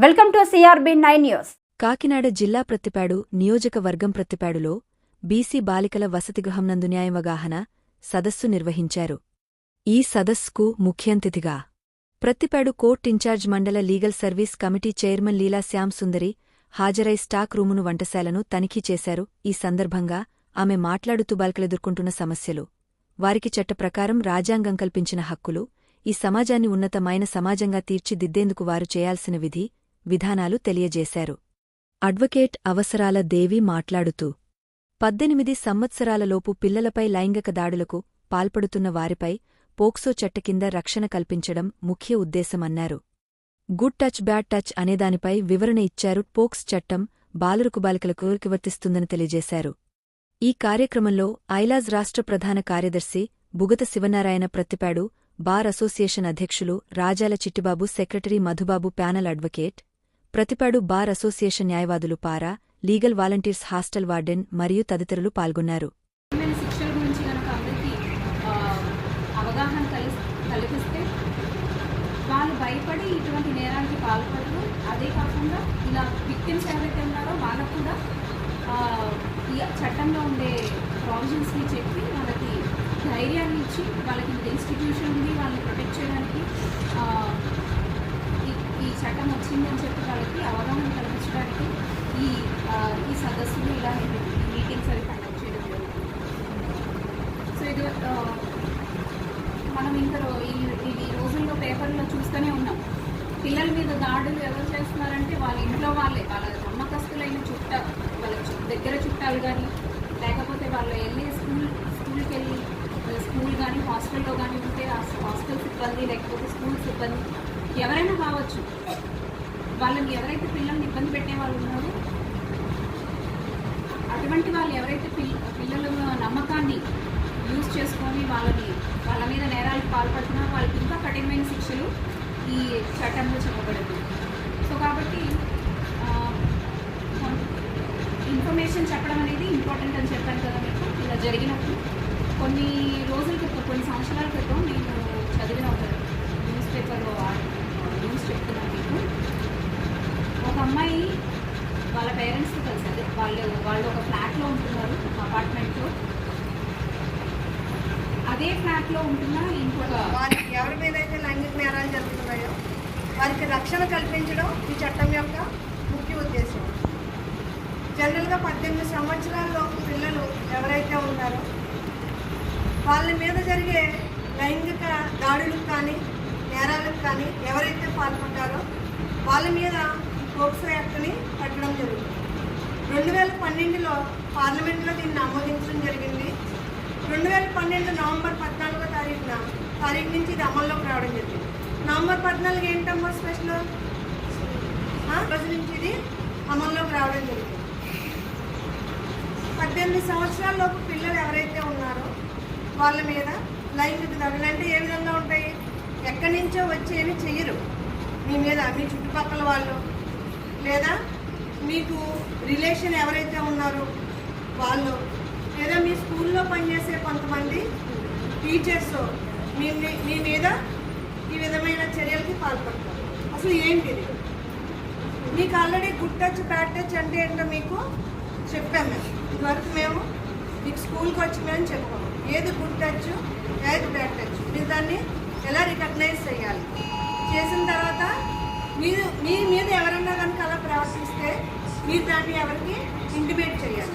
Welcome to CRB9 news. Kakinada జిల్లా ప్రత్తిపాడు నియోజకవర్గం ప్రత్తిపాడులో BC బాలికల వసతిగృహం నందు న్యాయవగాహన సదస్సు నిర్వహించారు. ఈ సదస్సుకు ముఖ్యంతిథిగా ప్రత్తిపాడు కోర్ట్ ఇన్ఛార్జ్ మండల లీగల్ సర్వీస్ కమిటీ చైర్మన్ లీలా శ్యామ్ సుందరి హాజరై స్టాక్ రూమును వంటశాలను తనిఖీ చేశారు. ఈ సందర్భంగా ఆమె మాట్లాడుతూ బాలికలెదుర్కొంటున్న సమస్యలు, వారికి చట్టప్రకారం రాజ్యాంగం కల్పించిన హక్కులు, ఈ సమాజాన్ని ఉన్నతమైన సమాజంగా తీర్చిదిద్దేందుకు వారు చేయాల్సిన విధానాలు తెలియజేశారు. అడ్వకేట్ అవసరాల దేవి మాట్లాడుతూ 18 సంవత్సరాలలోపు పిల్లలపై లైంగిక దాడులకు పాల్పడుతున్న వారిపై పోక్సో చట్ట కింద రక్షణ కల్పించడం ముఖ్య ఉద్దేశమన్నారు. గుడ్ టచ్ బ్యాడ్ టచ్ అనేదానిపై వివరణ ఇచ్చారు. పోక్స్ చట్టం బాలురకు వర్తిస్తుందని తెలియజేశారు. ఈ కార్యక్రమంలో ఐలాజ్ రాష్ట్ర ప్రధాన కార్యదర్శి బుగత శివనారాయణ, ప్రత్తిపాడు బార్ అసోసియేషన్ అధ్యక్షులు Rajala Chittibabu, secretary Madhubabu, panel advocate, Pratipadu bar association న్యాయవాదులు para, legal volunteers, hostel warden మరియు తదితరులు పాల్గొన్నారు. శిక్షల గురించి కనుక అందరికీ అవగాహన కల్పిస్తే వాళ్ళు భయపడి ఇటువంటి నేరానికి పాల్పడరు. అదే కాకుండా ఇలా విక్టిమ్స్ ఎవరైతే ఉన్నారో వాళ్ళకు కూడా ఈ చట్టంలో ఉండే ప్రావిజన్స్ని చెప్పి వాళ్ళకి ధైర్యాన్ని ఇచ్చి వాళ్ళకి ఇన్స్టిట్యూషన్ ఉంది వాళ్ళని ప్రొటెక్ట్ చేయడానికి ఈ చట్టం వచ్చిందని చెప్పి వాళ్ళకి అవగాహన కల్పించడానికి ఈ సదస్సులు ఇలా మీటింగ్స్ అవి కండక్ట్ చేయడం జరుగుతుంది. సో ఇది మనం ఇంకా ఈ రోజుల్లో పేపర్లో చూస్తూనే ఉన్నాం. పిల్లల మీద దాడులు ఎవరు చేస్తున్నారంటే వాళ్ళ ఇంట్లో వాళ్ళే, వాళ్ళ నమ్మకస్తులైన వాళ్ళ దగ్గర చుట్టాలు కానీ, లేకపోతే వాళ్ళు వెళ్ళే స్కూల్కి వెళ్ళి స్కూల్ కానీ హాస్టల్లో కానీ ఉంటే ఆ హాస్టల్ సిబ్బంది లేకపోతే స్కూల్ సిబ్బంది ఎవరైనా కావచ్చు, వాళ్ళని ఎవరైతే పిల్లల్ని ఇబ్బంది పెట్టే వాళ్ళు ఉన్నారో అటువంటి వాళ్ళు ఎవరైతే పిల్లల నమ్మకాన్ని యూజ్ చేసుకొని వాళ్ళ మీద నేరాలకు పాల్పడుతున్నారో వాళ్ళకి ఇంకా కఠినమైన శిక్షలు ఈ చట్టంలో చెప్పబడింది. సో కాబట్టి ఇన్ఫర్మేషన్ చెప్పడం అనేది ఇంపార్టెంట్ అని చెప్పాను కదా మీకు. ఇలా జరిగినప్పుడు కొన్ని రోజుల క్రితం, కొన్ని సంవత్సరాల క్రితం నేను చదివిన ఒక న్యూస్ పేపర్లో న్యూస్ చెప్తున్నాను మీకు. ఒక అమ్మాయి వాళ్ళ పేరెంట్స్తో కలిసి, అదే వాళ్ళు ఒక ఫ్లాట్లో ఉంటున్నారు, అపార్ట్మెంట్లో. అదే ఫ్లాట్లో ఉంటున్న ఇంకొక వారికి ఎవరి మీద అయితే లైంగిక నేరాలు జరుగుతున్నాయో వారికి రక్షణ కల్పించడం ఈ చట్టం యొక్క ముఖ్య ఉద్దేశం. జనరల్గా 18 సంవత్సరాల్లోపు పిల్లలు ఎవరైతే ఉన్నారో వాళ్ళ మీద జరిగే లైంగిక దాడులకు కానీ నేరాలకు కానీ ఎవరైతే పాల్పడ్డారో వాళ్ళ మీద పోక్సో యాక్ట్ని పెట్టడం జరుగుతుంది. 2012లో పార్లమెంట్లో దీన్ని ఆమోదించడం జరిగింది. 2012 నవంబర్ 14వ తారీఖు నుంచి ఇది అమల్లోకి రావడం జరిగింది. నవంబర్ 14 ఏంటమ్మా స్పెషల్? రోజు నుంచి ఇది అమల్లోకి రావడం జరిగింది. 18 సంవత్సరాలలోపు పిల్లలు ఎవరైతే ఉన్నారో వాళ్ళ మీద లైంగిక దాడులు అంటే ఏ విధంగా ఉంటాయి? ఎక్కడి నుంచో వచ్చేవి చెయ్యరు. మీ మీద మీ చుట్టుపక్కల వాళ్ళు లేదా మీకు రిలేషన్ ఎవరైతే ఉన్నారో వాళ్ళు లేదా మీ స్కూల్లో పనిచేసే కొంతమంది టీచర్స్ మీ మీద ఈ విధమైన చర్యలకి పాల్పడతారు. అసలు ఏంటిది? మీకు already good touch bad touch అంటే ఏంటో మీకు చెప్పాము. మేము ఇదివరకు మేము మీకు స్కూల్కి వచ్చి మేము చెప్పాము ఏది గుడ్ టచ్, ఏది బ్యాడ్ టచ్. మీరు దాన్ని ఎలా రికగ్నైజ్ చేయాలి, చేసిన తర్వాత మీ మీద ఎవరన్నా కనుక అలా ప్రవర్తిస్తే మీరు దాన్ని ఎవరికి ఇంటిమేట్ చేయాలి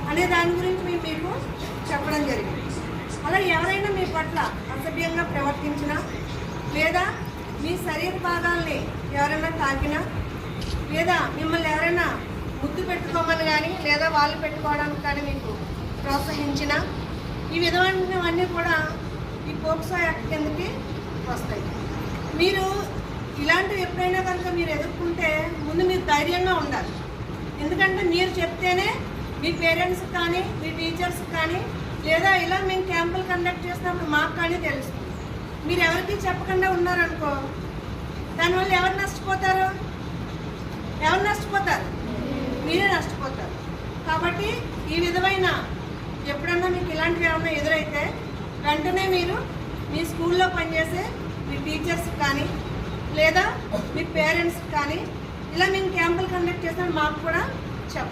అనే దాని గురించి మేము మీకు చెప్పడం జరిగింది. అలా ఎవరైనా మీ పట్ల అసభ్యంగా ప్రవర్తించినా లేదా మీ శరీర భాగాల్ని ఎవరైనా తాకినా లేదా మిమ్మల్ని ఎవరైనా ముద్దు పెట్టుకోమని కానీ లేదా వాళ్ళు పెట్టుకోవడానికి కానీ మీకు ప్రోత్సహించిన ఈ విధమైనవన్నీ కూడా ఈ పోక్సో యాక్ట్ కిందకి వస్తాయి. మీరు ఇలాంటివి ఎప్పుడైనా కనుక మీరు ఎదుర్కొంటే ముందు మీరు ధైర్యంగా ఉండాలి. ఎందుకంటే మీరు చెప్తేనే మీ పేరెంట్స్కి కానీ మీ టీచర్స్కి కానీ లేదా ఇలా మేము క్యాంపులు కండక్ట్ చేసినప్పుడు మాకు కానీ తెలుస్తుంది. మీరు ఎవరికి చెప్పకుండా ఉన్నారనుకో దానివల్ల ఎవరు నష్టపోతారు? మీరే నష్టపోతారు. కాబట్టి ఈ విధమైన ఎప్పుడన్నా మీకు ఇలాంటివి ఏమన్నా ఎదురైతే వెంటనే మీరు మీ స్కూల్లో పనిచేసే మీ టీచర్స్కి కానీ లేదా మీ పేరెంట్స్కి కానీ ఇలా మేము క్యాంపులు కండక్ట్ చేస్తాం, మాకు కూడా చెప్పాలి.